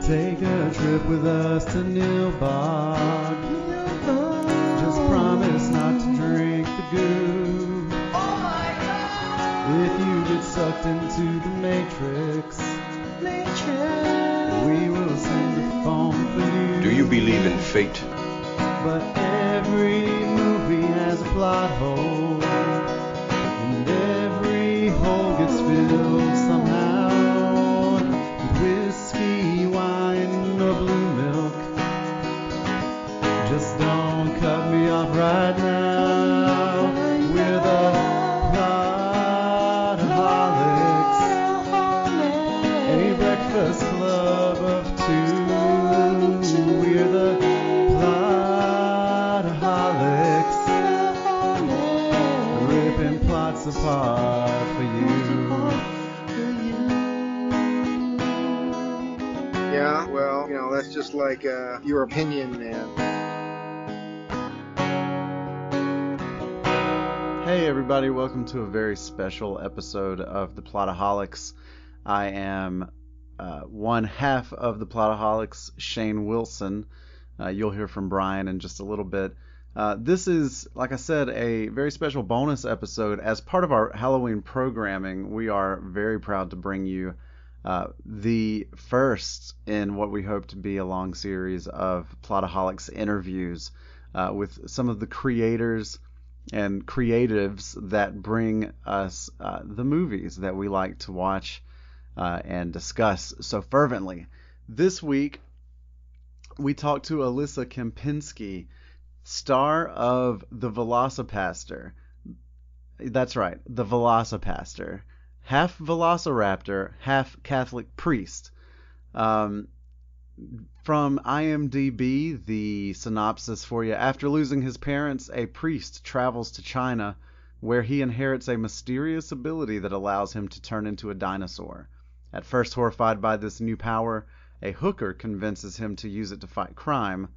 Take a trip with us to Nilbog. Just promise not to drink the goo. Oh my God! If you get sucked into the Matrix, we will sing the phone for you. Do you believe in fate? But every movie has a plot hole, and every hole gets filled somehow with whiskey, wine, or blue milk. Just don't cut me off right now. We're the Plotaholics, a breakfast club of two. We're the Plotaholics, ripping plots apart for you. Yeah, well, that's just like your opinion, man. Hey everybody, welcome to a very special episode of the Plotaholics. I am one half of the Plotaholics, Shane Wilson. You'll hear from Bryan in just a little bit. This is, like I said, a very special bonus episode. As part of our Halloween programming, we are very proud to bring you the first in what we hope to be a long series of Plotaholics interviews with some of the creators and creatives that bring us the movies that we like to watch and discuss so fervently. This week, we talked to Alyssa Kempinski, star of The Velocipastor. That's right, The Velocipastor. Half Velociraptor, half Catholic priest. From IMDb, the synopsis for you. After losing his parents, a priest travels to China, where he inherits a mysterious ability that allows him to turn into a dinosaur. At first horrified by this new power, a hooker convinces him to use it to fight crime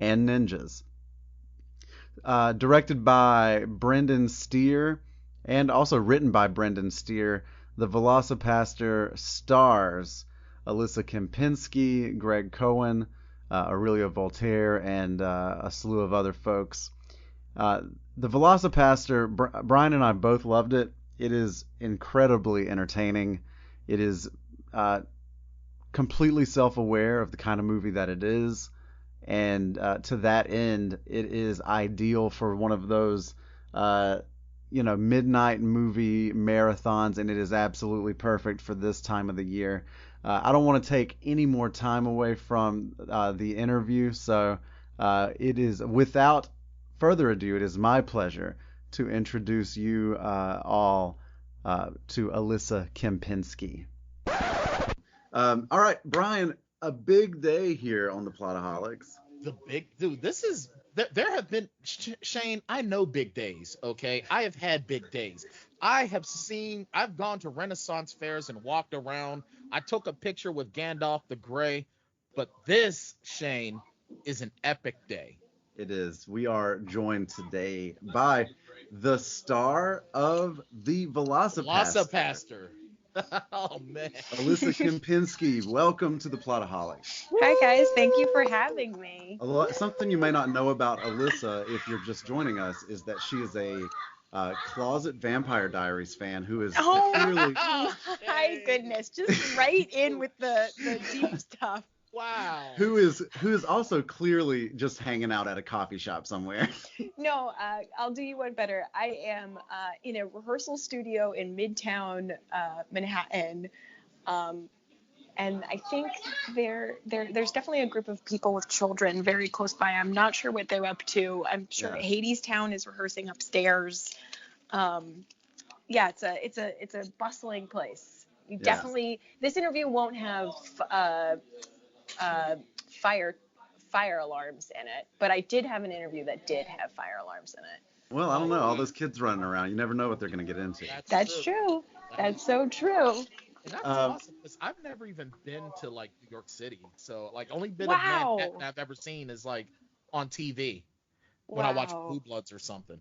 and ninjas. Directed by Brendan Steer and also written by Brendan Steer, The Velocipastor stars Alyssa Kempinski, Greg Cohen, Aurelia Voltaire, and a slew of other folks. The Velocipastor, Bryan and I both loved it. It is incredibly entertaining. It is completely self-aware of the kind of movie that it is. And to that end, it is ideal for one of those, midnight movie marathons, and it is absolutely perfect for this time of the year. I don't want to take any more time away from the interview, so it is, without further ado, it is my pleasure to introduce you all to Alyssa Kempinski. All right, Bryan, a big day here on the Plotaholics. The big dude. This is there have been Shane. I know big days. Okay, I have had big days. I've gone to Renaissance fairs and walked around. I took a picture with Gandalf the Grey, but this, Shane, is an epic day. It is. We are joined today by the star of The Velocipastor. Oh man. Alyssa Kempinski, welcome to the Plotaholics. Hi guys, thank you for having me. Something you may not know about Alyssa, if you're just joining us, is that she is a closet Vampire Diaries fan who is clearly... My goodness, just right in with the deep stuff. Wow. Who is also clearly just hanging out at a coffee shop somewhere. No, I'll do you one better. I am in a rehearsal studio in Midtown Manhattan, and I think there's definitely a group of people with children very close by. I'm not sure what they're up to. I'm sure Hadestown is rehearsing upstairs. It's a bustling place. Definitely, this interview won't have fire alarms in it, but I did have an interview that did have fire alarms in it. Well, I don't know. All those kids running around, you never know what they're going to get into. That's true. That's so true. And that's awesome, because I've never even been to like New York City, so like only bit of Manhattan I've ever seen is like on TV when I watch Blue Bloods or something.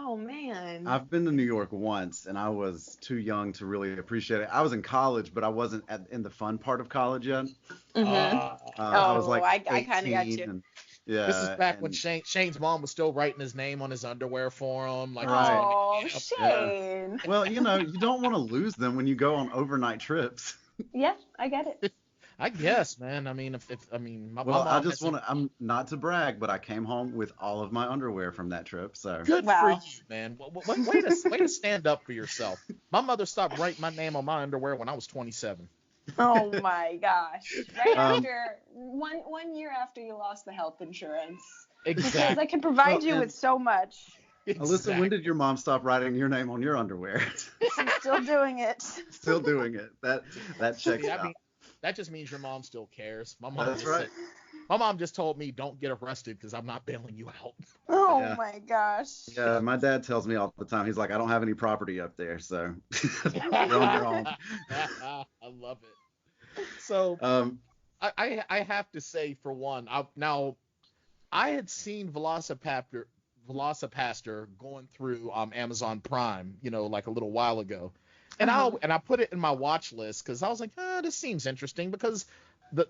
Oh man. I've been to New York once, and I was too young to really appreciate it. I was in college, but I wasn't in the fun part of college yet. Mhm. I was Oh, like I kind of got 18, you. and This is yeah, back when and Shane's mom was still writing his name on his underwear for him, like he was right, gonna Oh, get up there. yeah. Shane. Well, you don't want to lose them when you go on overnight trips. Yeah, I get it. I guess, man. I mean, if I mean, my Well, I mom just hasn't. want to, I'm not to brag, but I came home with all of my underwear from that trip. So, Good for you, Wow. man. Way to stand up for yourself. My mother stopped writing my name on my underwear when I was 27. Oh my gosh. Right um, after one year after you lost the health insurance. Because I Exactly. can provide well, you with and so much. Alyssa, when Exactly. did your mom stop writing your name on your underwear? She's still doing it. Still doing it. That checks See, I out. mean, that just means your mom still cares. That's right. My mom just told me don't get arrested because I'm not bailing you out. Oh Yeah. my gosh. Yeah, my dad tells me all the time. He's like, I don't have any property up there, so you're on your own. I love it. So Um, I have to say for one, I had seen Velocipastor going through Amazon Prime, like a little while ago, and Uh-huh. I put it in my watch list because I was like, this seems interesting because the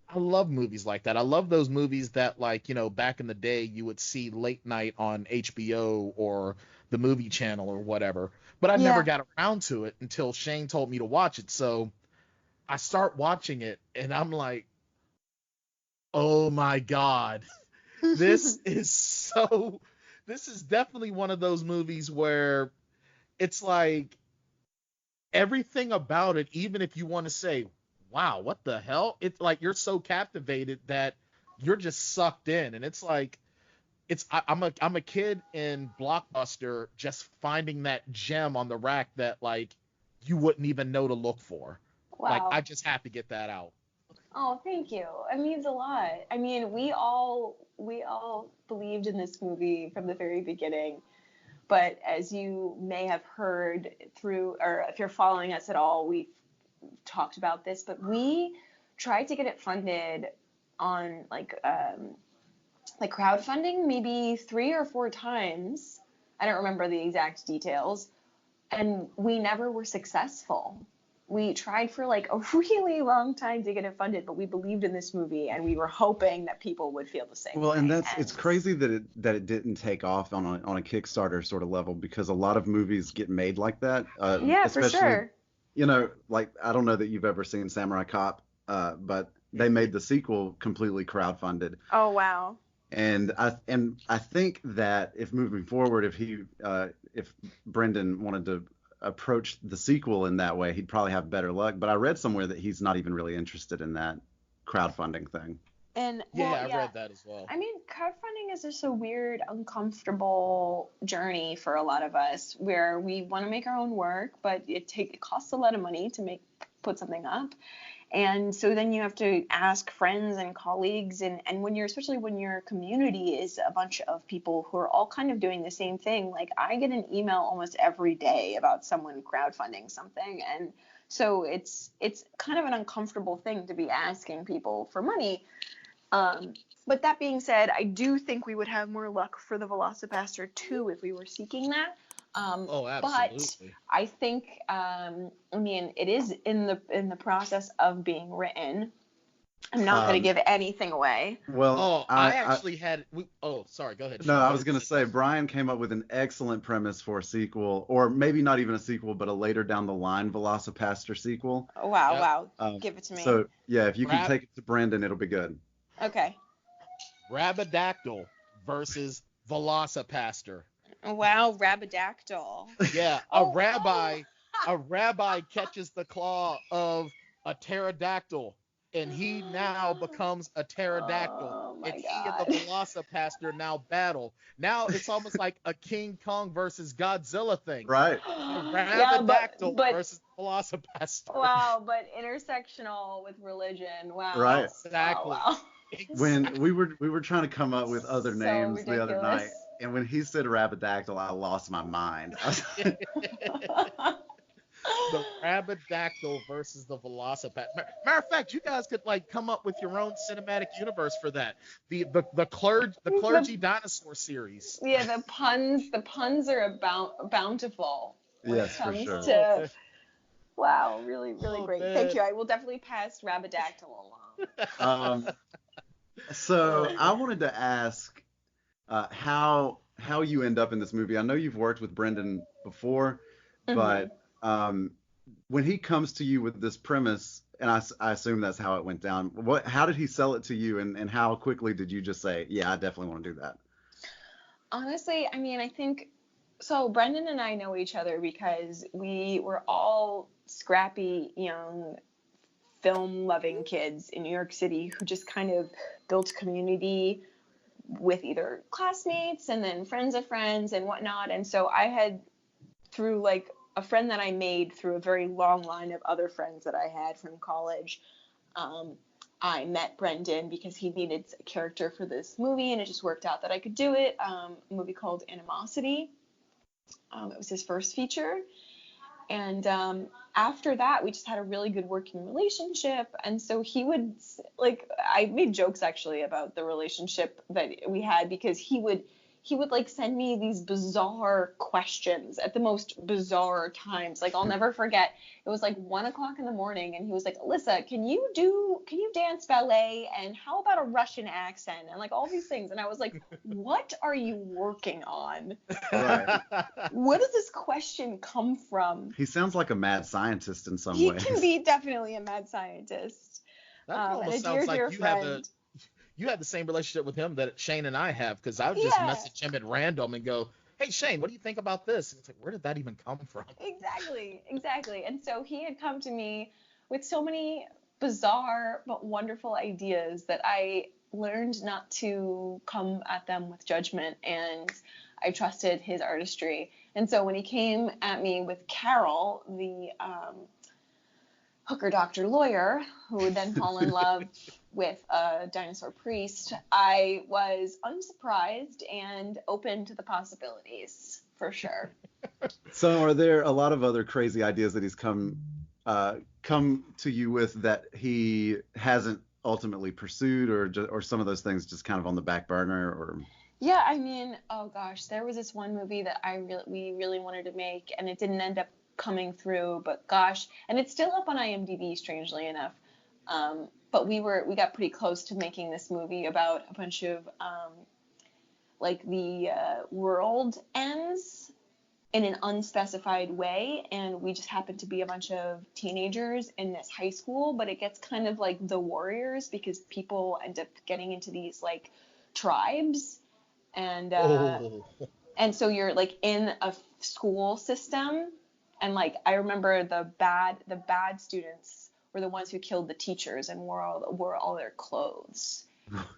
I love movies like that. I love those movies that like back in the day you would see late night on HBO or the movie channel or whatever, but I never Yeah. got around to it until Shane told me to watch it. So I start watching it and I'm like, oh my God. This is so. This is definitely one of those movies where it's like everything about it, even if you want to say, wow, what the hell? It's like you're so captivated that you're just sucked in. And it's like, I'm a kid in Blockbuster just finding that gem on the rack that like you wouldn't even know to look for. Like, I Wow. just have to get that out. Oh, thank you. It means a lot. I mean, we all believed in this movie from the very beginning. But as you may have heard through, or if you're following us at all, we've talked about this, but we tried to get it funded on like crowdfunding maybe 3 or 4 times. I don't remember the exact details, and we never were successful. We tried for like a really long time to get it funded, but we believed in this movie and we were hoping that people would feel the same well, and way. it's crazy that it didn't take off on a Kickstarter sort of level because a lot of movies get made like that, Yeah, for especially sure. like I don't know that you've ever seen Samurai Cop, but they made the sequel completely crowdfunded. Oh, wow. And I think that if moving forward, if Brendan wanted to approach the sequel in that way, he'd probably have better luck. But I read somewhere that he's not even really interested in that crowdfunding thing. And well, Yeah, I yeah, read that as well. I mean, crowdfunding is just a weird, uncomfortable journey for a lot of us where we want to make our own work, but it costs a lot of money to put something up. And so then you have to ask friends and colleagues, and especially when your community is a bunch of people who are all kind of doing the same thing. Like I get an email almost every day about someone crowdfunding something, and so it's kind of an uncomfortable thing to be asking people for money. But that being said, I do think we would have more luck for the Velocipastor 2 if we were seeking that. Oh, But absolutely. I think, I mean, it is in the process of being written. I'm not going to Um, give anything away. well, Oh, I actually had. Oh, sorry. Go ahead, no, Shane. I Go was ahead. gonna say Brian came up with an excellent premise for a sequel, or maybe not even a sequel, but a later down the line Velocipaster sequel. Wow, Yep. wow. Um, Give it to me. so yeah, if you can Rab take it to Brendan, it'll be good. Okay. Rabadactyl versus Velocipastor. Wow, Rabadactyl. Yeah, Oh, a rabbi catches the claw of a pterodactyl, and he now becomes a pterodactyl, oh and my he and the God. Velocipastor now battle. Now it's almost like a King Kong versus Godzilla thing. Right, A Yeah, Rabadactyl but versus Velocipastor. wow, but intersectional with religion. Wow. right. Wow, Exactly. wow. When Exactly. we were trying to come up with other So names the other ridiculous. night, and when he said Rabadactyl, I lost my mind. The Rabidactyl versus the Velocipastor. Matter of fact, you guys could like come up with your own cinematic universe for that. The clergy dinosaur series. Yeah, the puns are about bountiful when it Yes, for comes sure. Oh, to man. wow, really, really Oh, great. Thank man. you. I will definitely pass Rabidactyl along. Um, so Oh, I wanted to ask how you end up in this movie. I know you've worked with Brendan before, Hmm. but when he comes to you with this premise, and I assume that's how it went down. How did he sell it to you, and how quickly did you just say, yeah, I definitely want to do that? Honestly, I mean, I think so. Brendan and I know each other because we were all scrappy, young, film loving kids in New York City who just kind of built community with either classmates and then friends of friends and whatnot. And so I had, through like a friend that I made through a very long line of other friends that I had from college, um, I met Brendan because he needed a character for this movie, and it just worked out that I could do it. A movie called Animosity. It was his first feature, and after that, we just had a really good working relationship. And so he would, like, I made jokes actually about the relationship that we had because he would like send me these bizarre questions at the most bizarre times. Like I'll never forget. It was like 1 o'clock in the morning, and he was like, "Alyssa, can you dance ballet? And how about a Russian accent? And like all these things." And I was like, "What are you working on? Right. Where does this question come from?" He sounds like a mad scientist in some He can ways. be definitely a mad scientist, that and a almost dear, sounds like dear friend. you had the same relationship with him that Shane and I have, because I would just Yeah, message him at random and go, "Hey Shane, what do you think about this?" And it's like, where did that even come from? exactly, exactly. And so he had come to me with so many bizarre but wonderful ideas that I learned not to come at them with judgment, and I trusted his artistry. And so when he came at me with Carol, the hooker doctor lawyer who would then fall in love with a dinosaur priest, I was unsurprised and open to the possibilities for sure. So are there a lot of other crazy ideas that he's come to you with that he hasn't ultimately pursued, or some of those things just kind of on the back burner, or Yeah, I mean, oh gosh, there was this one movie that we really wanted to make, and it didn't end up coming through. But gosh, and it's still up on IMDb, strangely enough. But we got pretty close to making this movie about a bunch of like the world ends in an unspecified way, and we just happen to be a bunch of teenagers in this high school. But it gets kind of like The Warriors because people end up getting into these like tribes, and Oh, and so you're like in a school system, and like I remember the bad students were the ones who killed the teachers and wore all their clothes,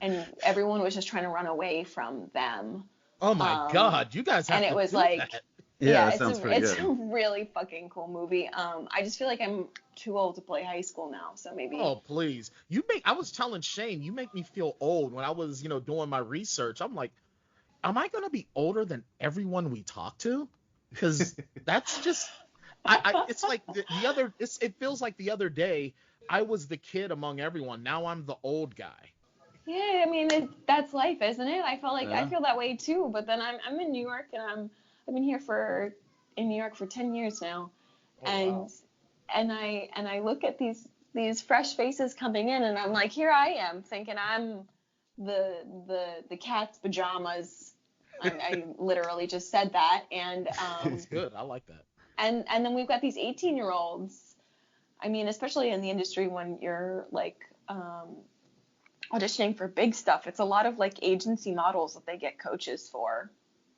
and everyone was just trying to run away from them. oh my um God, you guys and have it to was do like, that. yeah, yeah, that it's sounds a pretty it's a good. really fucking cool movie. I just feel like I'm too old to play high school now, so maybe. Oh, please. I was telling Shane, you make me feel old when I was, doing my research. I'm like, am I going to be older than everyone we talk to? Because that's just, it's like it feels like the other day I was the kid among everyone. Now I'm the old guy. Yeah, I mean that's life, isn't it? I Yeah. feel that way too. But then I'm in New York, and I've been here for in New York for 10 years now, Oh, and wow. I look at these fresh faces coming in, and I'm like, here I am thinking I'm the cat's pajamas. I literally just said that, and That's good. I like that. and then we've got these 18-year-olds. I mean, especially in the industry when you're like auditioning for big stuff, it's a lot of like agency models that they get coaches for,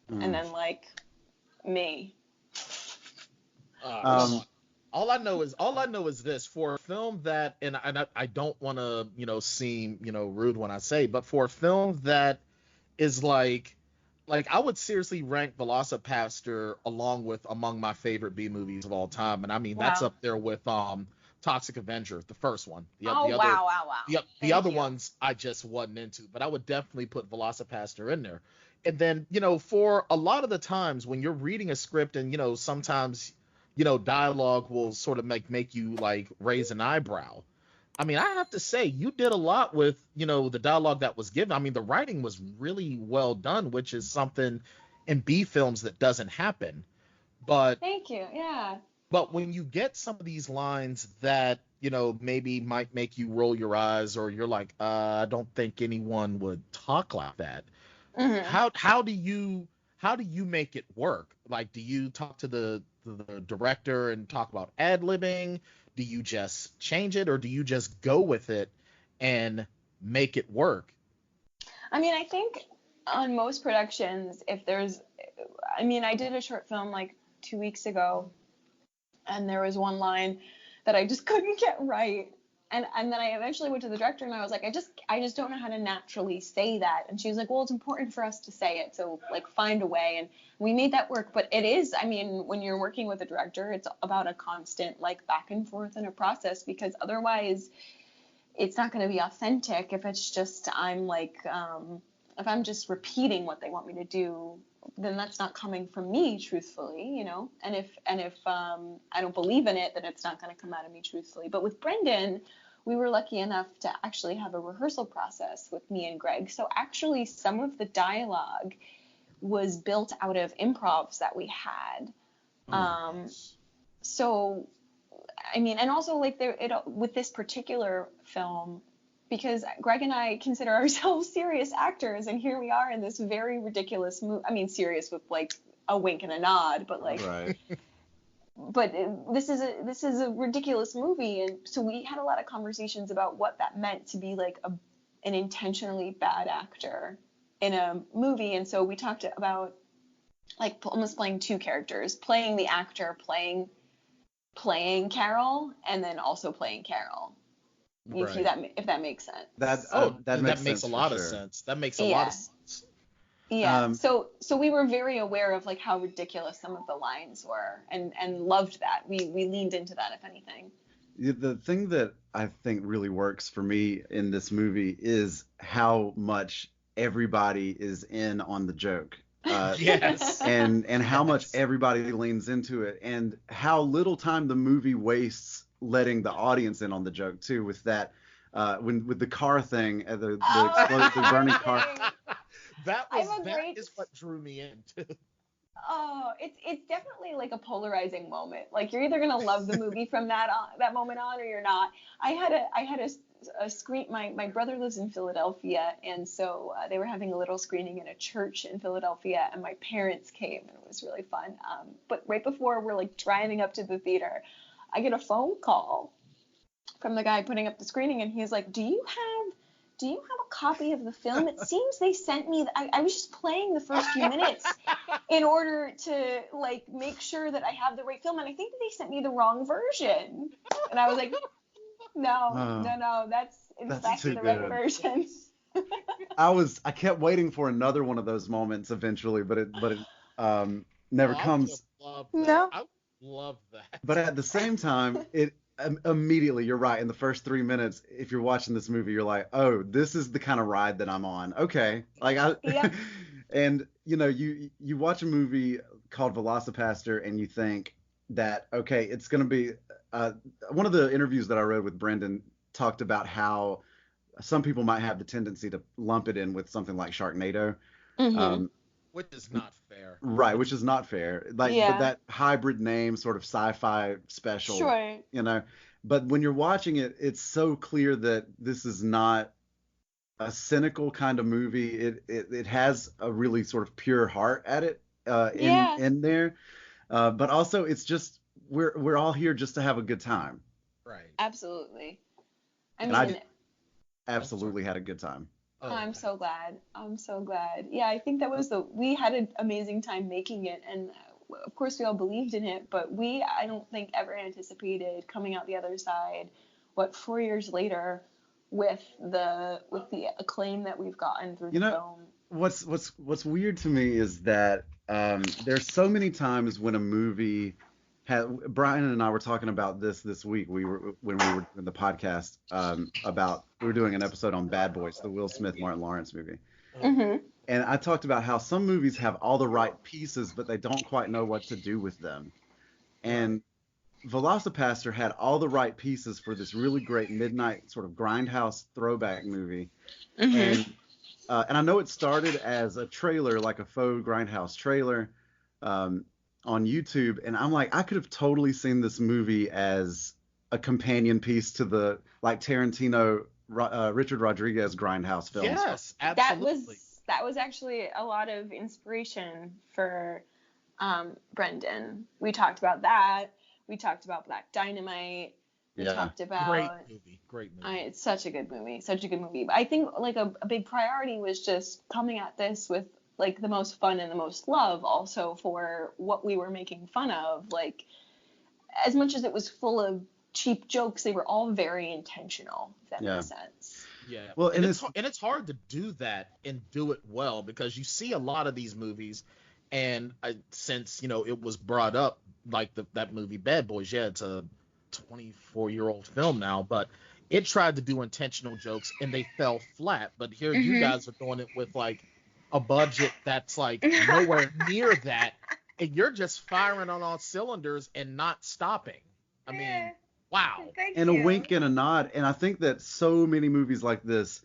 and Mm. then like me. Come Um, on. All I know is this: for a film that, and I don't want to, seem, rude when I say, but for a film that is like I would seriously rank Velocipastor along with among my favorite B movies of all time, and I mean that's Wow. up there with Toxic Avenger, the first one. Oh, wow, wow, wow. The Thank other you. ones I just wasn't into, but I would definitely put Velocipastor in there. And then, for a lot of the times when you're reading a script and, sometimes dialogue will sort of make you like raise an eyebrow. I mean, I have to say, you did a lot with, the dialogue that was given. I mean, the writing was really well done, which is something in B films that doesn't happen. But Thank you. Yeah. but when you get some of these lines that, maybe might make you roll your eyes, or you're like, I don't think anyone would talk like that. Hmm. How do you make it work? Like, do you talk to the director and talk about ad-libbing? Do you just change it, or do you just go with it and make it work? I mean, I think on most productions, I did a short film like 2 weeks ago, and there was one line that I just couldn't get right. And then I eventually went to the director and I was like, I just don't know how to naturally say that. And she was like, well, it's important for us to say it, so like find a way. And we made that work. But it is, I mean, when you're working with a director, it's about a constant like back and forth in a process, because otherwise it's not going to be authentic if it's just if I'm just repeating what they want me to do, then that's not coming from me truthfully, and if I don't believe in it, then it's not going to come out of me truthfully. But with Brendan, we were lucky enough to actually have a rehearsal process with me and Greg, so actually some of the dialogue was built out of improvs that we had. So I mean, and also like with this particular film, because Greg and I consider ourselves serious actors, and here we are in this very ridiculous movie. I mean, serious with like a wink and a nod, but like, Right. but this is a ridiculous movie, and so we had a lot of conversations about what that meant to be like an intentionally bad actor in a movie, and so we talked about like almost playing two characters, playing the actor, playing Carol, and then also playing Carol. Right. If that makes sense. That makes makes sense a for lot of sure. sense. That makes a lot of sense. Yeah. So we were very aware of like how ridiculous some of the lines were, and loved that. We leaned into that, if anything. The thing that I think really works for me in this movie is how much everybody is in on the joke. Yes. And how much Yes. everybody leans into it, and how little time the movie wastes letting the audience in on the joke too, with that with the car thing, the burning car. That is what drew me into. Oh, it's definitely like a polarizing moment. Like you're either gonna love the movie from that moment on, or you're not. I had a screen. My brother lives in Philadelphia, and so they were having a little screening in a church in Philadelphia, and my parents came, and it was really fun. But right before we're like driving up to the theater, I get a phone call from the guy putting up the screening, and he's like, do you have a copy of the film? It seems they sent me, I was just playing the first few minutes in order to like make sure that I have the right film, and I think that they sent me the wrong version. And I was like, no, that's exactly too the right good. version. I kept waiting for another one of those moments eventually, but it never comes. No. I would love that. But at the same time, it immediately, you're right. In the first 3 minutes, if you're watching this movie, you're like, oh, this is the kind of ride that I'm on. Okay, Yeah. And you watch a movie called Velocipastor, and you think that okay, it's gonna be. One of the interviews that I read with Brendan talked about how some people might have the tendency to lump it in with something like Sharknado. Mm-hmm. Which is not fair. Right, which is not fair. Like, Yeah. but that hybrid name, sort of sci-fi special, Sure. But when you're watching it, it's so clear that this is not a cynical kind of movie. It has a really sort of pure heart at it, in there. But also, it's just we're all here just to have a good time. Right. Absolutely. And I absolutely had a good time. Oh, I'm so glad. Yeah, I think we had an amazing time making it, and of course we all believed in it, but I don't think ever anticipated coming out the other side, 4 years later, with the acclaim that we've gotten through the film. What's weird to me is that there's so many times when a movie Bryan and I were talking about this week. When we were doing the podcast we were doing an episode on Bad Boys, the Will Smith Martin Lawrence movie. Mm-hmm. And I talked about how some movies have all the right pieces, but they don't quite know what to do with them. And Velocipastor had all the right pieces for this really great midnight sort of grindhouse throwback movie. Mm-hmm. And I know it started as a trailer, like a faux grindhouse trailer, on YouTube. And I'm like, I could have totally seen this movie as a companion piece to the like Tarantino, Richard Rodriguez grindhouse films. Yes, That absolutely. was actually a lot of inspiration for Brendan. We talked about that. We talked about Black Dynamite. We Yeah. talked Great about movie. Great movie. it's such a good movie, such a good movie. But I think like a big priority was just coming at this with like the most fun and the most love also for what we were making fun of. Like as much as it was full of cheap jokes, they were all very intentional, if that Yeah. makes sense. Yeah. Well, and and it's hard to do that and do it well because you see a lot of these movies, and since it was brought up like that movie Bad Boys, yeah, it's a 24-year-old film now, but it tried to do intentional jokes and they fell flat. But here you guys are doing it with like a budget that's like nowhere near that, and you're just firing on all cylinders and not stopping. I mean, wow. Thank and a you. wink and a nod. And I think that so many movies like this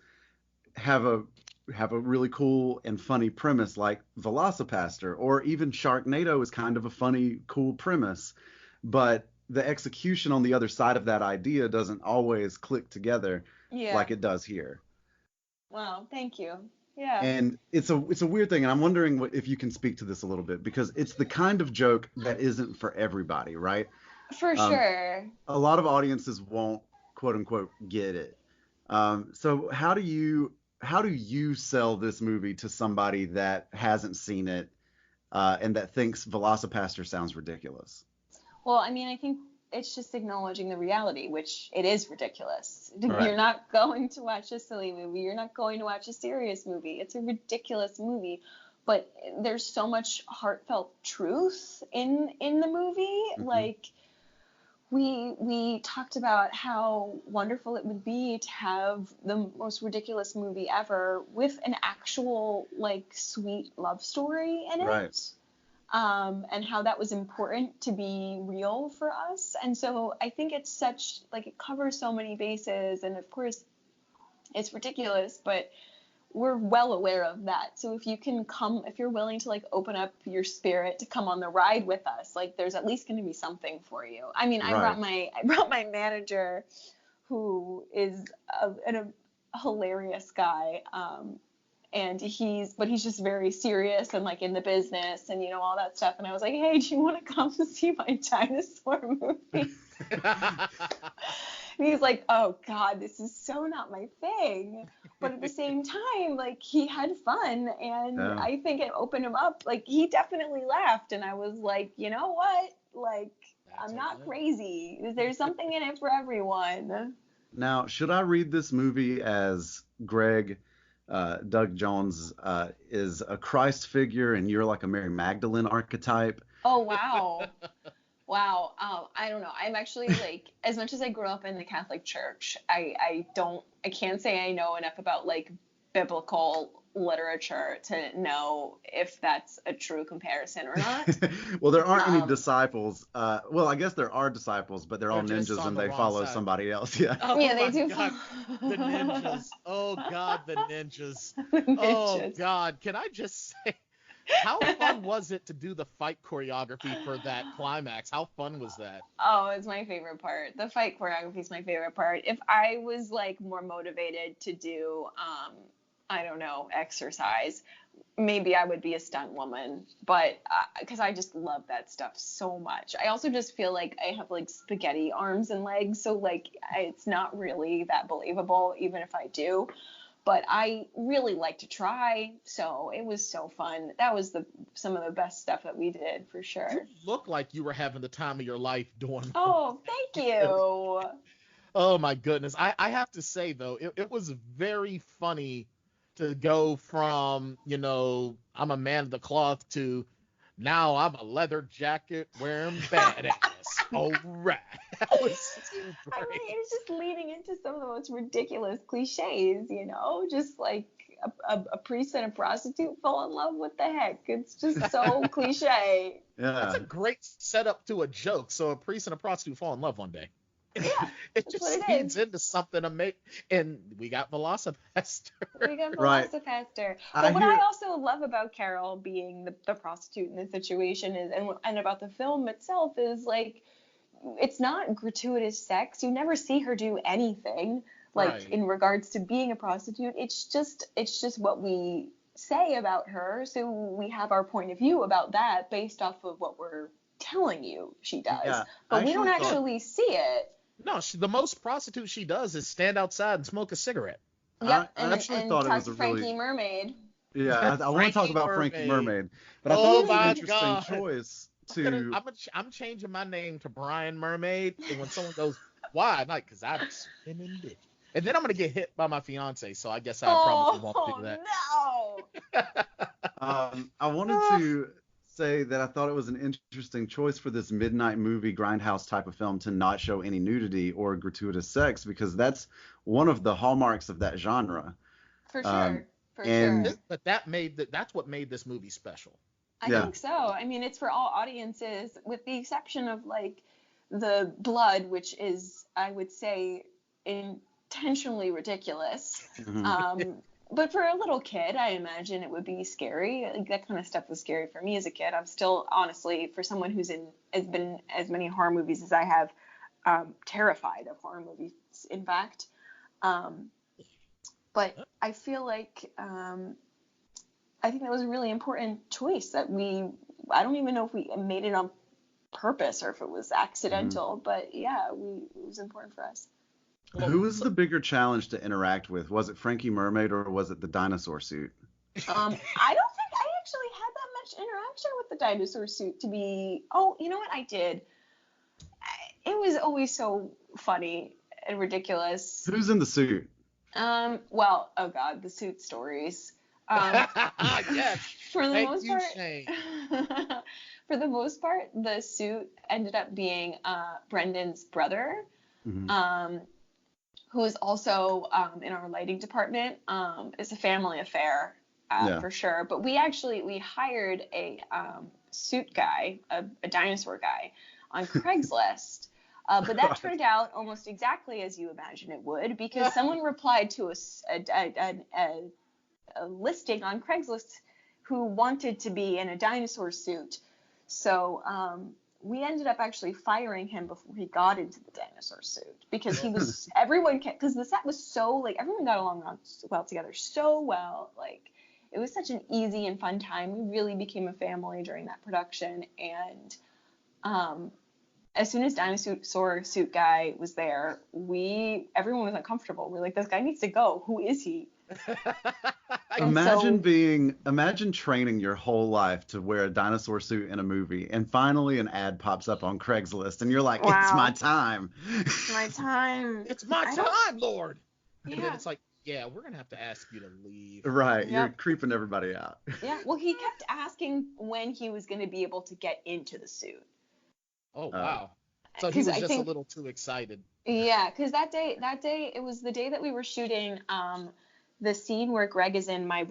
have a really cool and funny premise, like Velocipastor, or even Sharknado is kind of a funny, cool premise, but the execution on the other side of that idea doesn't always click together Yeah. like it does here. Wow, thank you. Yeah. And it's a weird thing, and I'm wondering if you can speak to this a little bit, because it's the kind of joke that isn't for everybody, right? For sure. A lot of audiences won't, quote unquote, get it. So how do you sell this movie to somebody that hasn't seen it, and that thinks Velocipastor sounds ridiculous? Well, I mean, I think it's just acknowledging the reality, which it is ridiculous. Right. You're not going to watch a silly movie. You're not going to watch a serious movie. It's a ridiculous movie. But there's so much heartfelt truth in the movie. Mhm. Like, we talked about how wonderful it would be to have the most ridiculous movie ever with an actual, like, sweet love story in it. Right. And how that was important to be real for us. And so I think it's such, like, it covers so many bases, and of course it's ridiculous, but we're well aware of that. So if you're willing to like open up your spirit to come on the ride with us, like there's at least going to be something for you. I mean, I brought my manager, who is a hilarious guy. And he's just very serious and like in the business and all that stuff. And I was like, hey, do you want to come see my dinosaur movie? And he's like, oh God, this is so not my thing. But at the same time, like, he had fun, and Yeah. I think it opened him up. Like, he definitely laughed, and I was like, you know what? Like, I'm not crazy. There's something in it for everyone. Now, should I read this movie as Greg, Doug Jones, is a Christ figure and you're like a Mary Magdalene archetype? Oh, wow. Wow. I don't know. I'm actually, like, as much as I grew up in the Catholic Church, I can't say I know enough about, like, biblical literature to know if that's a true comparison or not. Well, there aren't any disciples. Well, I guess there are disciples, but they're all They're just ninjas on and the they wrong follow side. somebody else. Yeah. Oh Yeah, they my do God. follow- The ninjas. Oh God, the ninjas. The Oh ninjas. God, can I just say, how fun was it to do the fight choreography for that climax? How fun was that? Oh, it's my favorite part. The fight choreography is my favorite part. If I was like more motivated to do, I don't know, exercise, maybe I would be a stunt woman. But because I just love that stuff so much. I also just feel like I have like spaghetti arms and legs, so like it's not really that believable, even if I do. But I really like to try, so it was so fun. That was some of the best stuff that we did, for sure. You looked like you were having the time of your life doing. Oh, thank you. Oh my goodness. I have to say though, it was very funny to go from, I'm a man of the cloth to now I'm a leather jacket wearing badass. All right. That was so I mean, great. it's just leading into some of the most ridiculous cliches, you know, just like a priest and a prostitute fall in love. What the heck? It's just so cliche. That's Yeah. a great setup to a joke. So a priest and a prostitute fall in love one day. Yeah, It that's just what it leads is. into something and we got Velocipastor. We got Right. Velocipastor. I But what hear. I also love about Carol being the prostitute in this situation is, and about the film itself is like, it's not gratuitous sex. You never see her do anything like Right. in regards to being a prostitute. It's just what we say about her. So we have our point of view about that based off of what we're telling you she does. Yeah. But I we don't actually thought. actually see it. No, the most prostitute she does is stand outside and smoke a cigarette. Yep, I actually and thought it talk was to a Frankie really. Mermaid. Yeah, I want to talk Frankie about Frankie Mermaid. Mermaid, but I thought Oh it was an my interesting God. choice I'm, to. I'm changing my name to Bryan Mermaid. And when someone goes, why? I'm like, because I'm swimming bitch. And then I'm going to get hit by my fiance. So I guess I probably won't do that. No. I wanted to say that I thought it was an interesting choice for this midnight movie grindhouse type of film to not show any nudity or gratuitous sex, because that's one of the hallmarks of that genre. For Um, sure. For and- sure. But that's what made this movie special. I Yeah. think so. I mean, it's for all audiences, with the exception of like the blood, which is, I would say, intentionally ridiculous. Mhm. But for a little kid, I imagine it would be scary. Like, that kind of stuff was scary for me as a kid. I'm still, honestly, for someone who's been in as many horror movies as I have, terrified of horror movies, in fact. But I feel like I think that was a really important choice that I don't even know if we made it on purpose or if it was accidental, but yeah, it was important for us. Who was the bigger challenge to interact with? Was it Frankie Mermaid or was it the dinosaur suit? I don't think I actually had that much interaction with the dinosaur suit oh, you know what I did? It was always so funny and ridiculous. Who's in the suit? Well, oh God, the suit stories. Yes. For the Thank most you, part, Shane. for the most part, the suit ended up being Brendan's brother, Mhm. who is also in our lighting department. It's a family affair, Yeah. for sure. But we hired a suit guy, a dinosaur guy, on Craigslist. But that turned out almost exactly as you imagine it would, because someone replied to a listing on Craigslist who wanted to be in a dinosaur suit. So we ended up actually firing him before he got into the dinosaur suit, because because the set was so, like, everyone got along well together, so well. Like, it was such an easy and fun time. We really became a family during that production. And as soon as dinosaur suit guy was there, everyone was uncomfortable. We're like, this guy needs to go. Who is he? Imagine training your whole life to wear a dinosaur suit in a movie, and finally an ad pops up on Craigslist, and you're like, Wow. it's my time. It's my time. It's my time, Lord. And Yeah. then it's like, yeah, we're going to have to ask you to leave. Right, you're Yep. creeping everybody out. Yeah. Well, he kept asking when he was going to be able to get into the suit. Oh, wow. So he 'Cause was I just think- a little too excited. Yeah, because that day, it was the day that we were shooting the scene where Greg is in my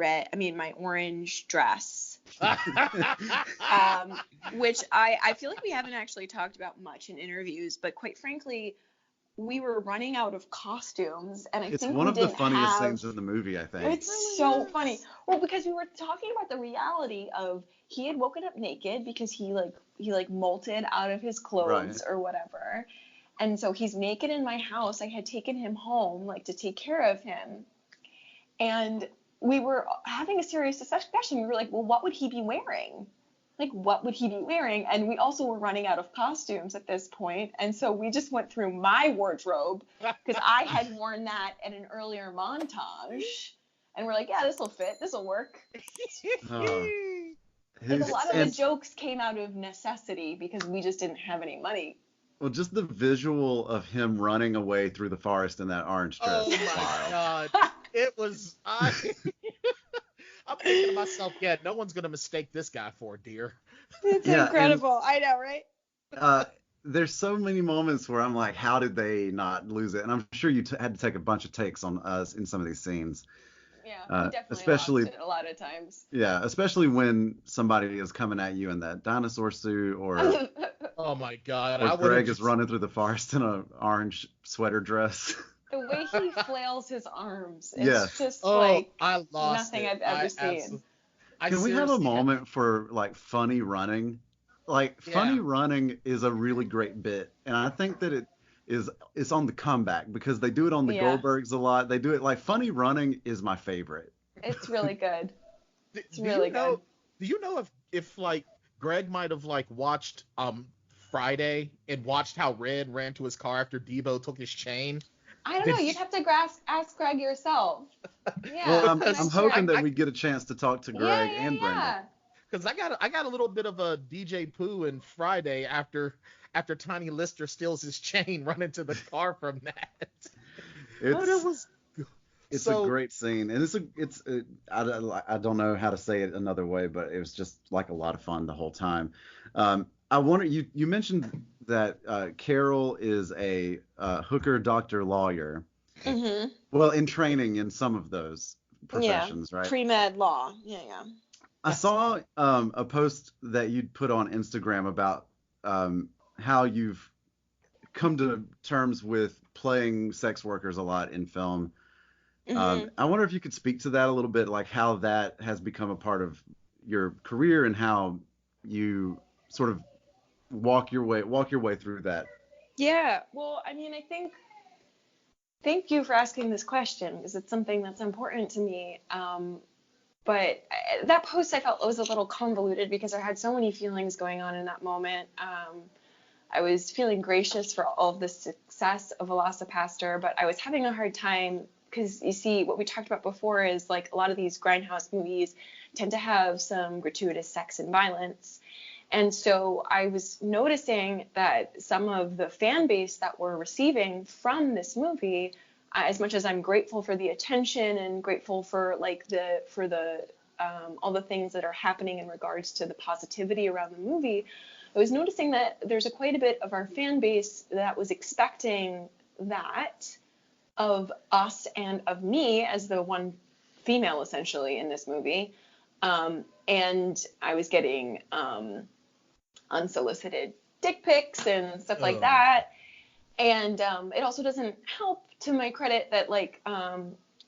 orange dress, which I feel like we haven't actually talked about much in interviews, but quite frankly, we were running out of costumes, and I It's think one we of the didn't funniest have... scenes in the movie, I think. It's so funny. Well, because we were talking about the reality of he had woken up naked because he molted out of his clothes or whatever. And so he's naked in my house. I had taken him home, like, to take care of him. And we were having a serious discussion. We were like, well, what would he be wearing? Like, what would he be wearing? And we also were running out of costumes at this point. And so we just went through my wardrobe, because I had worn that at an earlier montage. And we're like, yeah, this will fit. This will work. Like, a lot of the jokes came out of necessity because we just didn't have any money. Well, just the visual of him running away through the forest in that orange dress. Oh, is my wild. God. It was... I'm thinking to myself, yeah, no one's going to mistake this guy for a deer. It's Yeah, incredible. I know, right? there's so many moments where I'm like, how did they not lose it? And I'm sure you had to take a bunch of takes on us in some of these scenes. Yeah, we definitely Especially, lost it a lot of times. yeah, especially when somebody is coming at you in that dinosaur suit, or Oh my God, or I would have Greg is just. running through the forest in an orange sweater dress. The way he flails his arms, it's Yes. just Oh, like I lost nothing it. I've ever I seen. absolutely. I Can we have a seriously had. moment for like funny running? Like Yeah. funny running is a really great bit, and I think that it's on the comeback because they do it on the Yeah, Goldbergs a lot. They do it like funny running is my favorite. it's really good. Do, It's do you really good. know? Do you know if like Greg might have like watched Friday and watched how Red ran to his car after Debo took his chain? I don't know. Did You'd he? have to ask Greg yourself. Well, Yeah, I'm I'm I'm Because sure. hoping that I we get a chance to talk to Yeah, Greg yeah, and Brendan. yeah. because I got a little bit of a DJ Pooh in Friday after Tiny Lister steals his chain running to the car from that. Oh, that It's was it's a so. great scene, and I don't know how to say it another way, but it was just like a lot of fun the whole time. I wonder, you mentioned that Carol is a hooker, doctor, lawyer. Mhm. Well, in training in some of those Yeah. professions, right? Pre-med law. Yeah, yeah. I saw a post that you'd put on Instagram about how you've come to terms with playing sex workers a lot in film. Mhm. I wonder if you could speak to that a little bit, like how that has become a part of your career and how you sort of walk your way through that. Yeah. Well, I mean, I think thank you for asking this question because it's something that's important to me. But that post I felt was a little convoluted because I had so many feelings going on in that moment. I was feeling gracious for all of the success of Velocipastor, but I was having a hard time because you see, what we talked about before is like a lot of these grindhouse movies tend to have some gratuitous sex and violence. And so I was noticing that some of the fan base that we're receiving from this movie, as much as I'm grateful for the attention and grateful for like the all the things that are happening in regards to the positivity around the movie, I was noticing that there's quite a bit of our fan base that was expecting that of us and of me as the one female essentially in this movie. And I was getting unsolicited dick pics and stuff like Oh. that. And it also doesn't help to my credit that like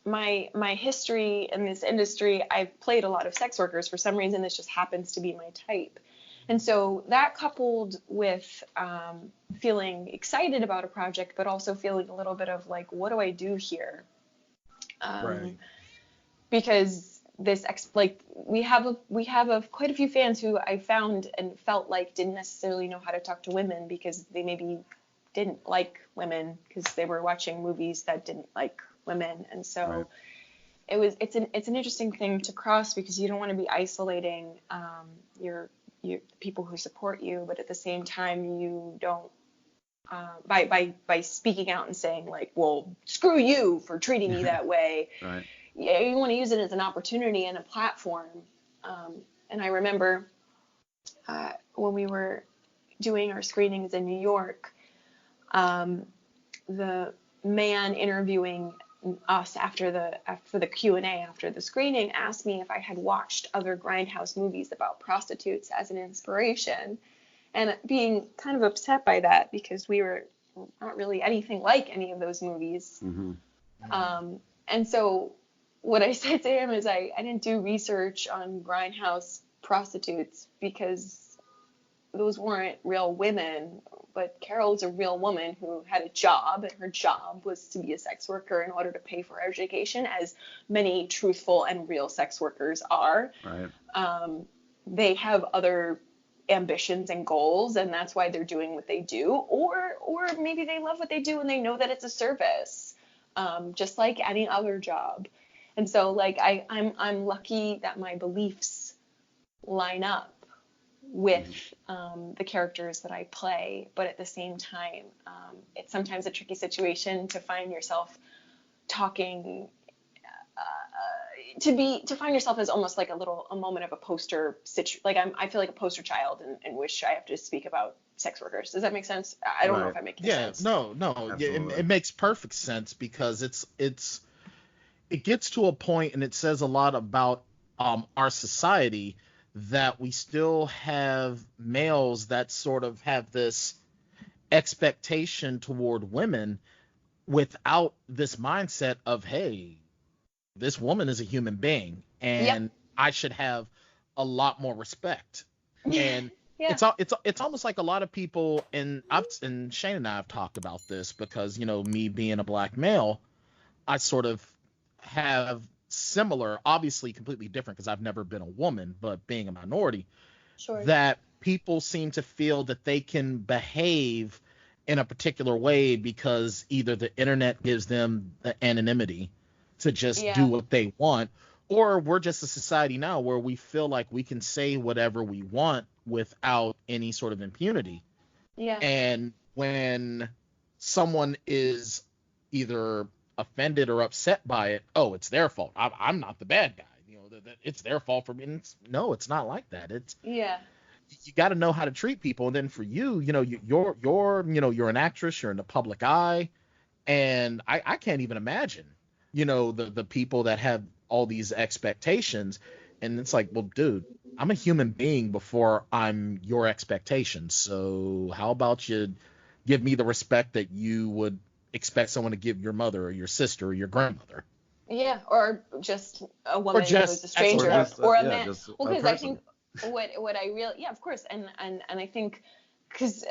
my history in this industry, I've played a lot of sex workers. For some reason, this just happens to be my type. And so that coupled with feeling excited about a project, but also feeling a little bit of like, what do I do here? Um, Right. because like we have quite a few fans who I found and felt like didn't necessarily know how to talk to women because they maybe didn't like women because they were watching movies that didn't like women. And Right. so it's an interesting thing to cross because you don't want to be isolating your people who support you, but at the same time you don't by speaking out and saying like, well, screw you for treating me that way. Right. Yeah, you want to use it as an opportunity and a platform. And I remember when we were doing our screenings in New York, the man interviewing us after the Q&A after the screening asked me if I had watched other grindhouse movies about prostitutes as an inspiration, and being kind of upset by that because we were not really anything like any of those movies. Hmm. And so what I said to him is I didn't do research on grindhouse prostitutes because those weren't real women, but Carol's a real woman who had a job, and her job was to be a sex worker in order to pay for her education, as many truthful and real sex workers are. Right. They have other ambitions and goals, and that's why they're doing what they do, or maybe they love what they do and they know that it's a service, just like any other job. And so like I'm lucky that my beliefs line up with the characters that I play, but at the same time, it's sometimes a tricky situation to find yourself talking to find yourself as almost like a moment of a poster like I feel like a poster child and wish I have to speak about sex workers. Does that make sense? I don't know if I'm making sense. No, it makes perfect sense, because it gets to a point, and it says a lot about our society, that we still have males that sort of have this expectation toward women without this mindset of, hey, this woman is a human being, and I should have a lot more respect. And it's almost like a lot of people, and Shane and I have talked about this, because, me being a black male, I sort of have similar, obviously completely different, because I've never been a woman, but being a minority, that people seem to feel that they can behave in a particular way because either the internet gives them the anonymity to just do what they want, or we're just a society now where we feel like we can say whatever we want without any sort of impunity. And when someone is either offended or upset by it, oh, it's their fault. I'm not the bad guy. It's their fault for me. No, it's not like that. It's you got to know how to treat people. And then for you, you're an actress. You're in the public eye, and I can't even imagine, the people that have all these expectations. And it's like, well, dude, I'm a human being before I'm your expectations. So how about you give me the respect that you would expect someone to give your mother or your sister or your grandmother? Yeah, or just a woman who's a stranger, or a man. Well, because I think what I really, of course, and I think, because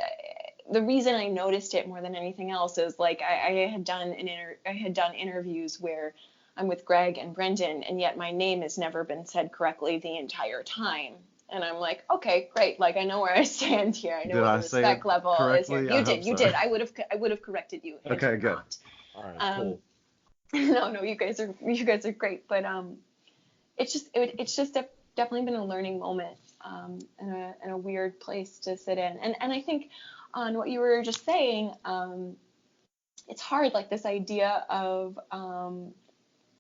the reason I noticed it more than anything else is, like, I had done interviews where I'm with Greg and Brendan, and yet my name has never been said correctly the entire time. And I'm like, okay, great. Like, I know where I stand here. I know what the respect level is here. You did. I would have corrected you. Okay, good. All right, cool. No, you guys are great. But it's just definitely been a learning moment, and a weird place to sit in. And I think on what you were just saying, it's hard, like this idea of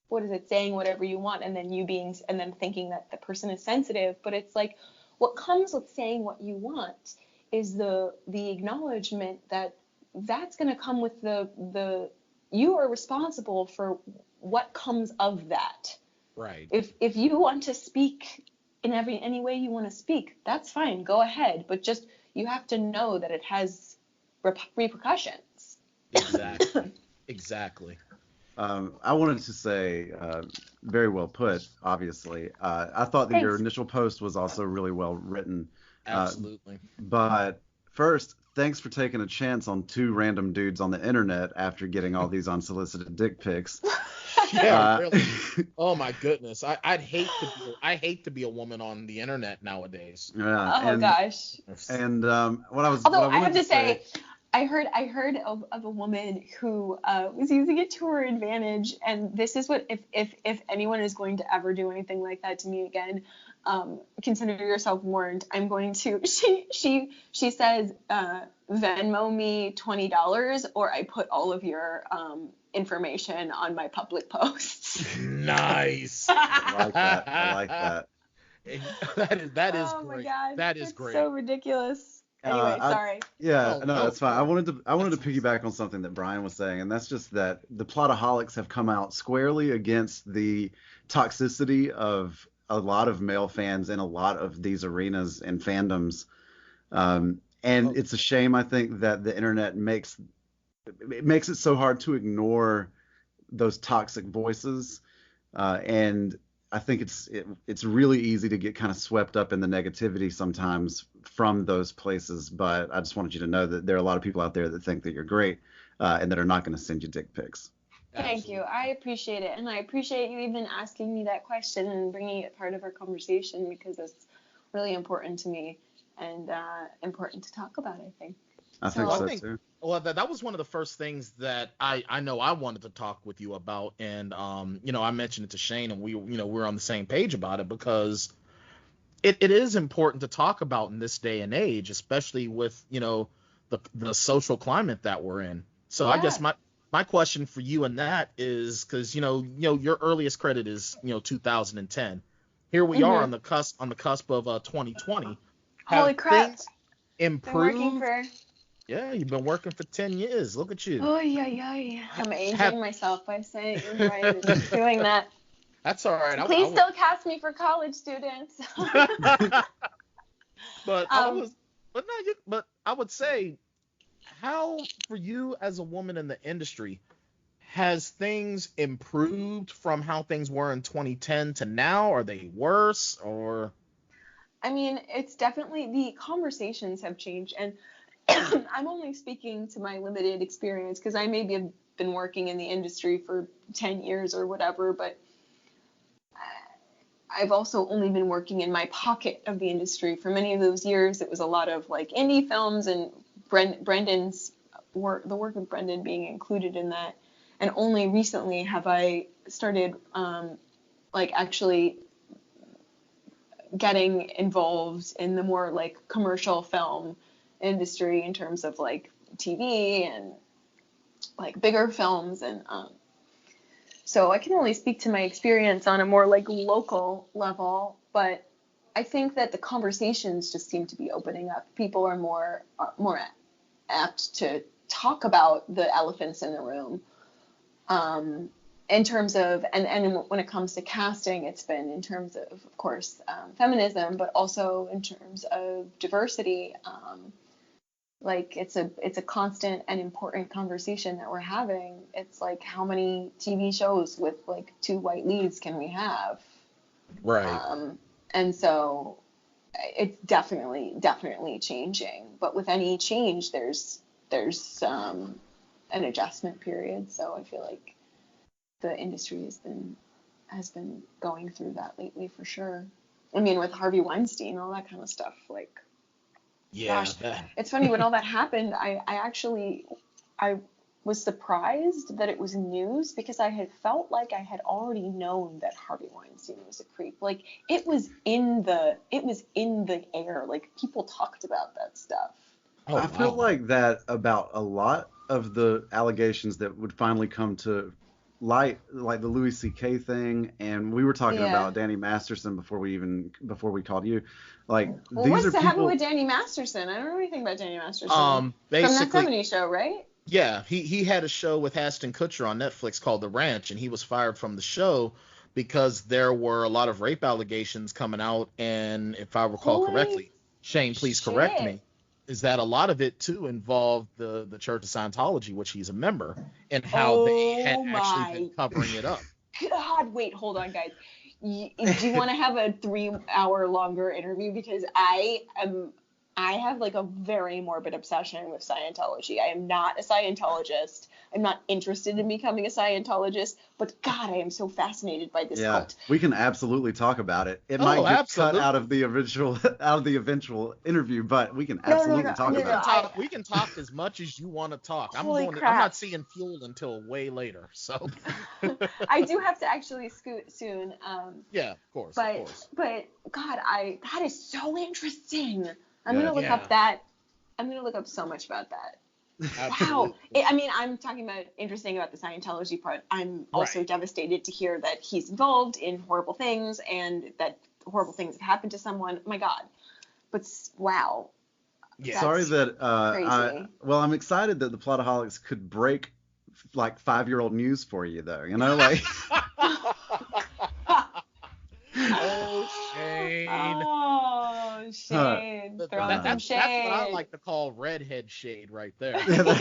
what is it, saying whatever you want, and then thinking that the person is sensitive. But it's like, what comes with saying what you want is the acknowledgement that that's going to come with the you are responsible for what comes of that. Right. If you want to speak in any way you want to speak, that's fine, go ahead, but just, you have to know that it has repercussions. Exactly. I wanted to say, very well put, obviously. I thought that your initial post was also really well written. Absolutely. But first, thanks for taking a chance on two random dudes on the internet after getting all these unsolicited dick pics. Really. Oh my goodness. I hate to be a woman on the internet nowadays. Yeah. Gosh. And what I have to say, I heard of a woman who was using it to her advantage, and this is what, if anyone is going to ever do anything like that to me again, consider yourself warned. I'm going to. She says, Venmo me $20, or I put all of your information on my public posts. Nice. I like that. That is oh great. My God, that is great. So ridiculous. Anyway, sorry. That's fine. I wanted to piggyback on something that Bryan was saying, and that's just that the Plotaholics have come out squarely against the toxicity of a lot of male fans in a lot of these arenas and fandoms. It's a shame, I think, that the internet makes it so hard to ignore those toxic voices, and I think it's really easy to get kind of swept up in the negativity sometimes from those places. But I just wanted you to know that there are a lot of people out there that think that you're great, and that are not going to send you dick pics. Thank you. I appreciate it. And I appreciate you even asking me that question and bringing it part of our conversation, because it's really important to me and important to talk about, I think. I think so too. Well, that was one of the first things that I know I wanted to talk with you about. And, I mentioned it to Shane, and we're on the same page about it, because it is important to talk about in this day and age, especially with, the social climate that we're in. So yeah. I guess my question for you in that is, because your earliest credit is 2010. Here we are on the cusp of 2020. Holy Have crap! things Been working improved? for. Yeah, you've been working for 10 years. Look at you. Oh yeah. I'm aging Have myself by saying Bryan is doing that. That's all right. Please still cast me for college students. But I would say, how for you as a woman in the industry, has things improved from how things were in 2010 to now? Are they worse or? I mean, it's definitely the conversations have changed, and I'm only speaking to my limited experience because I maybe have been working in the industry for 10 years or whatever, but I've also only been working in my pocket of the industry. For many of those years, it was a lot of like indie films and Brendan's work, the work of Brendan being included in that. And only recently have I started like actually getting involved in the more like commercial film industry in terms of like TV and like bigger films. And so I can only speak to my experience on a more like local level, but I think that the conversations just seem to be opening up. People are more apt to talk about the elephants in the room. In terms of, and when it comes to casting, it's been in terms of course, feminism, but also in terms of diversity. Like it's a constant and important conversation that we're having. It's like, how many TV shows with like 2 white leads can we have? Right. And so it's definitely changing. But with any change, there's an adjustment period. So I feel like the industry has been going through that lately for sure. I mean, with Harvey Weinstein, all that kind of stuff, like. Yeah. Gosh, it's funny, when all that happened, I was surprised that it was news, because I had felt like I had already known that Harvey Weinstein was a creep. Like it was in the air. Like people talked about that stuff. Oh, I feel like that about a lot of the allegations that would finally come to light, like the Louis C.K. thing, and we were talking about Danny Masterson before we called you. Like, well, these what's are the people. happened with Danny Masterson? I don't know anything about Danny Masterson. Basically, from that 70s show, right? Yeah, he had a show with Ashton Kutcher on Netflix called The Ranch, and he was fired from the show because there were a lot of rape allegations coming out. And if I recall correctly, Shane, please correct me, is that a lot of it too involved the Church of Scientology, which he's a member, and how they had actually been covering it up. God, wait, hold on, guys. Do you want to have a 3-hour longer interview? Because I have like a very morbid obsession with Scientology. I am not a Scientologist. I'm not interested in becoming a Scientologist, but God, I am so fascinated by this cult. We can absolutely talk about it. It might get cut out of the eventual interview, but we can absolutely talk about it. We can talk as much as you want to talk. I'm not seeing Fuel until way later, so. I do have to actually scoot soon. Yeah, of course. But God, that is so interesting. I'm gonna look up that. I'm gonna look up so much about that. Wow. I mean, I'm talking about interesting about the Scientology part. I'm also devastated to hear that he's involved in horrible things and that horrible things have happened to someone. My God. But wow. Yeah. Sorry that crazy. I'm excited that the Plotaholics could break like 5-year-old news for you though. You know, like. Oh, Shane. Oh, Shade. Throwing some shade. That's what I like to call redhead shade right there. It'll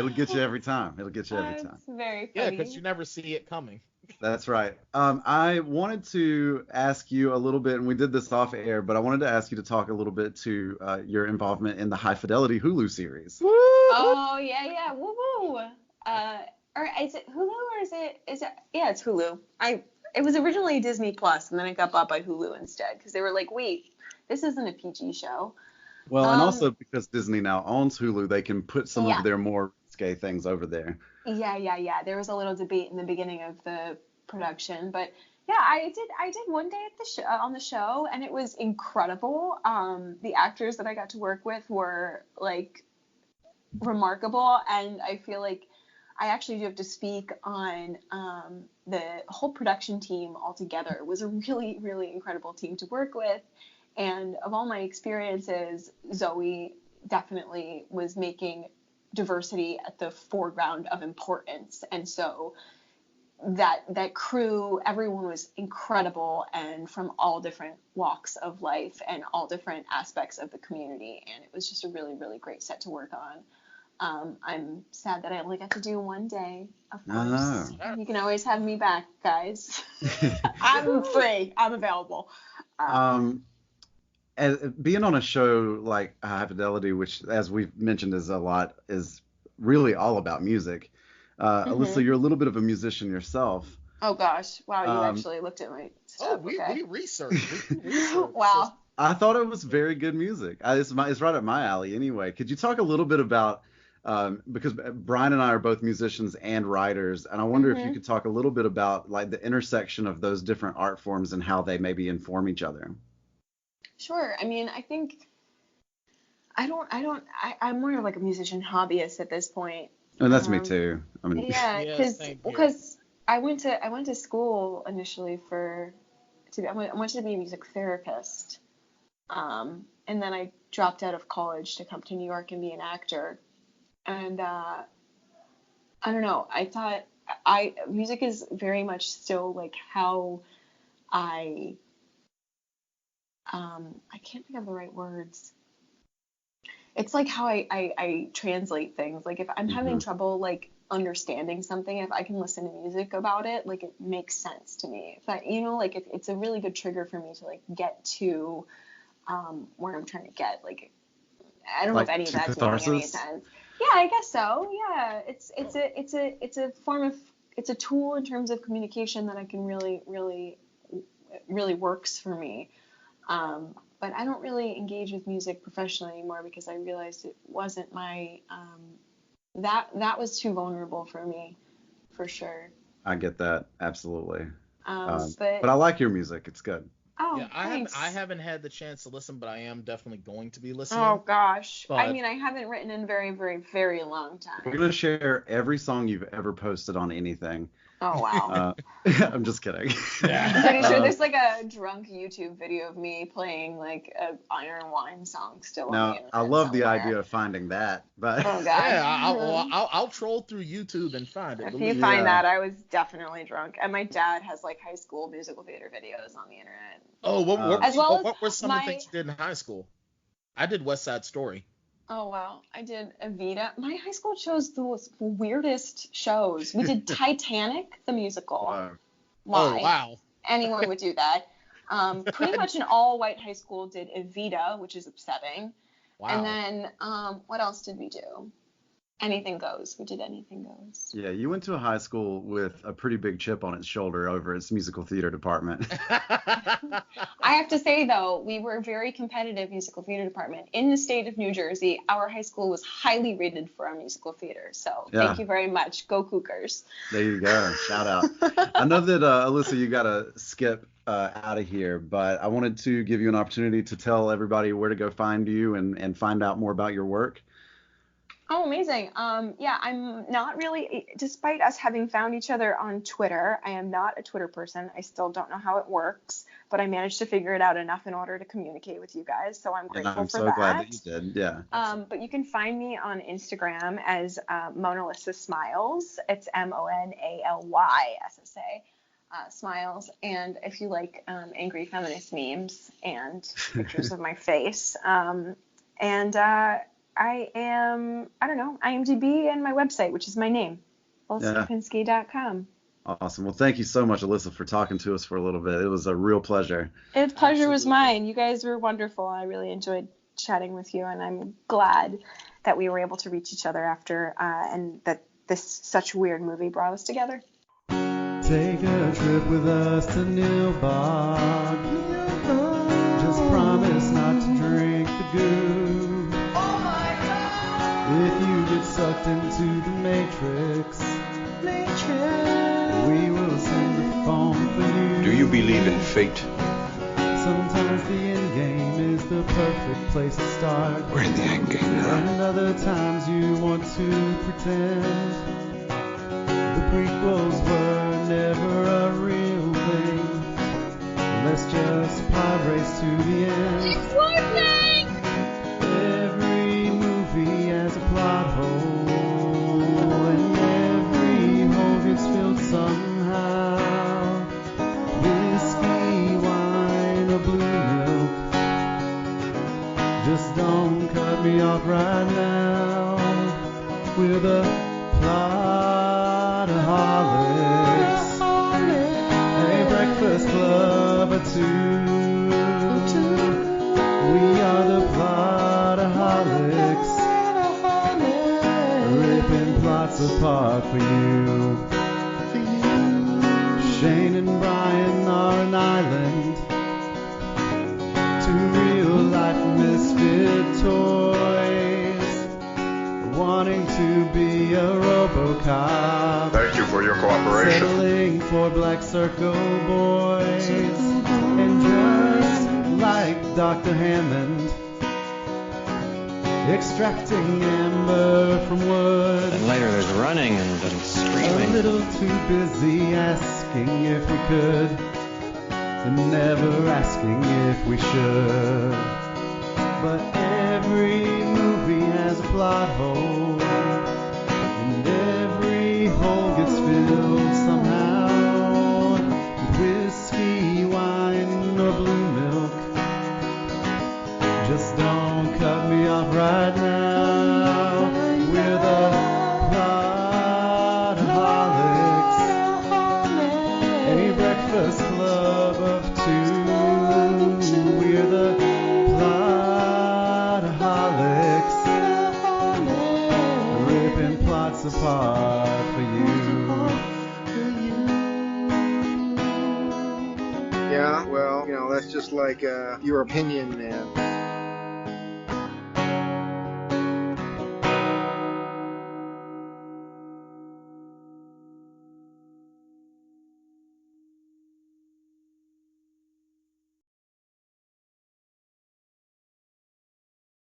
get you every time. That's very funny. Yeah, because you never see it coming. That's right. I wanted to ask you a little bit, and we did this off air, but I wanted to ask you to talk a little bit to your involvement in the High Fidelity Hulu series. Woo! Oh, yeah. Woo woo. Or is it Hulu or is it? Yeah, it's Hulu. It was originally Disney Plus, and then it got bought by Hulu instead because they were like, wait, this isn't a PG show. Well, and also because Disney now owns Hulu, they can put some of their more risque things over there. Yeah. There was a little debate in the beginning of the production, but yeah, I did one day at the show, on the show, and it was incredible. The actors that I got to work with were like remarkable, and I feel like I actually do have to speak on the whole production team altogether. It was a really, really incredible team to work with, and of all my experiences, Zoe definitely was making diversity at the foreground of importance, and so that crew, everyone was incredible and from all different walks of life and all different aspects of the community, and it was just a really, really great set to work on. I'm sad that I only got to do one day, of course. You can always have me back, guys. I'm free. I'm available. Being on a show like High Fidelity, which, as we've mentioned, is really all about music. Alyssa, you're a little bit of a musician yourself. Oh gosh! Wow, you actually looked at my stuff. We researched. Wow. I thought it was very good music. It's right up my alley anyway. Could you talk a little bit about, because Bryan and I are both musicians and writers, and I wonder if you could talk a little bit about like the intersection of those different art forms and how they maybe inform each other. Sure. I mean, I think I'm more of like a musician hobbyist at this point. And that's me too. I mean, yeah, because I went to school initially I wanted to be a music therapist, and then I dropped out of college to come to New York and be an actor, and I don't know. I thought music is very much still like how I can't think of the right words. It's like how I translate things. Like if I'm having trouble like understanding something, if I can listen to music about it, like it makes sense to me. But like it's a really good trigger for me to like get to where I'm trying to get. Like I don't know if any of that's making any sense. Yeah, I guess so. Yeah, it's a form of, it's a tool in terms of communication that I can really works for me. But I don't really engage with music professionally anymore because I realized it wasn't my, that was too vulnerable for me, for sure. I get that, absolutely. But I like your music. It's good. Oh, yeah, thanks. I haven't had the chance to listen, but I am definitely going to be listening. Oh gosh, but I mean, I haven't written in a very, very, very long time. We're gonna share every song you've ever posted on anything. Oh wow. I'm just kidding. Yeah. I'm pretty sure there's like a drunk YouTube video of me playing like a Iron Wine song still on the internet. I love somewhere. the idea of finding that, but oh gosh. Yeah, I'll troll through YouTube and find it. If you find that, I was definitely drunk, and my dad has like high school musical theater videos on the internet. Oh, what were some of the things you did in high school? I did West Side Story. Oh, wow. I did Evita. My high school chose the weirdest shows. We did Titanic, the musical. Wow. Why? Oh, wow. Anyone would do that. Pretty much an all-white high school did Evita, which is upsetting. Wow. And then what else did we do? Anything Goes. We did Anything Goes. Yeah, you went to a high school with a pretty big chip on its shoulder over its musical theater department. I have to say, though, we were a very competitive musical theater department. In the state of New Jersey, our high school was highly rated for our musical theater. So Thank you very much. Go Cougars. There you go. Shout out. I know that, Alyssa, you got to skip out of here, but I wanted to give you an opportunity to tell everybody where to go find you and find out more about your work. Oh, amazing. Yeah, I'm not really, despite us having found each other on Twitter, I am not a Twitter person. I still don't know how it works, but I managed to figure it out enough in order to communicate with you guys. So I'm grateful for that. And I'm so glad that you did. Yeah. But you can find me on Instagram as Monalissa Smiles. It's MONALYSSA. Smiles. And if you like angry feminist memes and pictures of my face, I am, IMDb and my website, which is my name, AlyssaKempinski.com. Awesome. Well, thank you so much, Alyssa, for talking to us for a little bit. It was a real pleasure. The pleasure was mine. You guys were wonderful. I really enjoyed chatting with you, and I'm glad that we were able to reach each other after, and that this such weird movie brought us together. Take a trip with us to Nilbog. Just promise not to drink the goo. If you get sucked into the Matrix, we will send a phone for you. Do you believe in fate? Sometimes Sometimes the end game is the perfect place to start. We're in the end game now. And other times you want to pretend the prequels were never a real thing. Let's just pod race to the end. It's working! Every movie has a plot hole, and every hole gets filled somehow. Whiskey, wine, or blue milk. Just don't cut me off right now. We're the Plotaholics, a breakfast club or two. We are the Plotaholics, ripping plots apart for you. Shane and Bryan are an island, two real-life misfit toys, wanting to be a RoboCop. Thank you for your cooperation. Settling for Black Circle boys, and just like Dr. Hammond, extracting amber from wood. And later there's running and A screaming. little too busy asking if we could, and never asking if we should. But every movie has a plot hole, and every hole gets filled somehow with whiskey, wine, or blue milk. Just don't cut me off right now. We're the Plotaholics, a breakfast club of two. We're the Plotaholics, ripping plots apart for you. Yeah, well, that's just like your opinion, man.